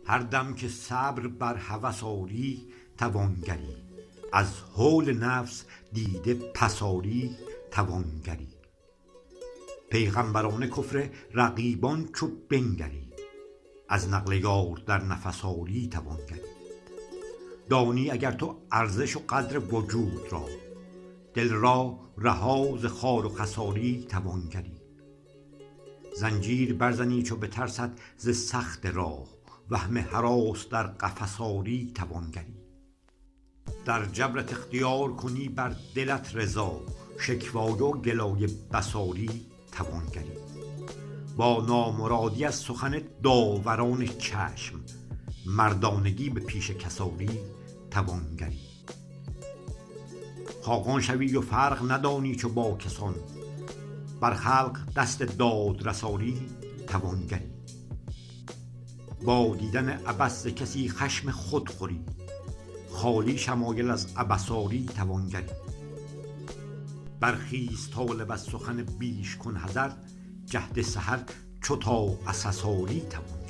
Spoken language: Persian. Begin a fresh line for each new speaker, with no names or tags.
هر دم که صبر بر هوس آری توانگری، از هول نفس دیده پس آری توانگری. پیغمبرانه کفر رقیبان چو بنگری، از نقل یار در نفس آری توانگری. دانی اگر تو ارزش و قدر وجود را، دل را رها ز خار و خس آری توانگری. زنجیر برزنی چو بترسد ز سخت راه، وهم هراس در قفس آری توانگری. در جبرت اختیار کنی بر دلت رضا، شکوای و گلای بس آری توانگری. با نامرادی از سخن داوران چشم، مردانگی به پیش کس آری توانگری. خاقان شوی و فرق ندانی چو با کسان، بر خلق دست دادرس آری توانگری. با دیدن عبث ز کسی خشم خود خوری، خالی شمایل از عبث آری توانگری. برخیز طالب از سخن بیش کن حذر، جهد سحر چو تا عسس آری توانگری.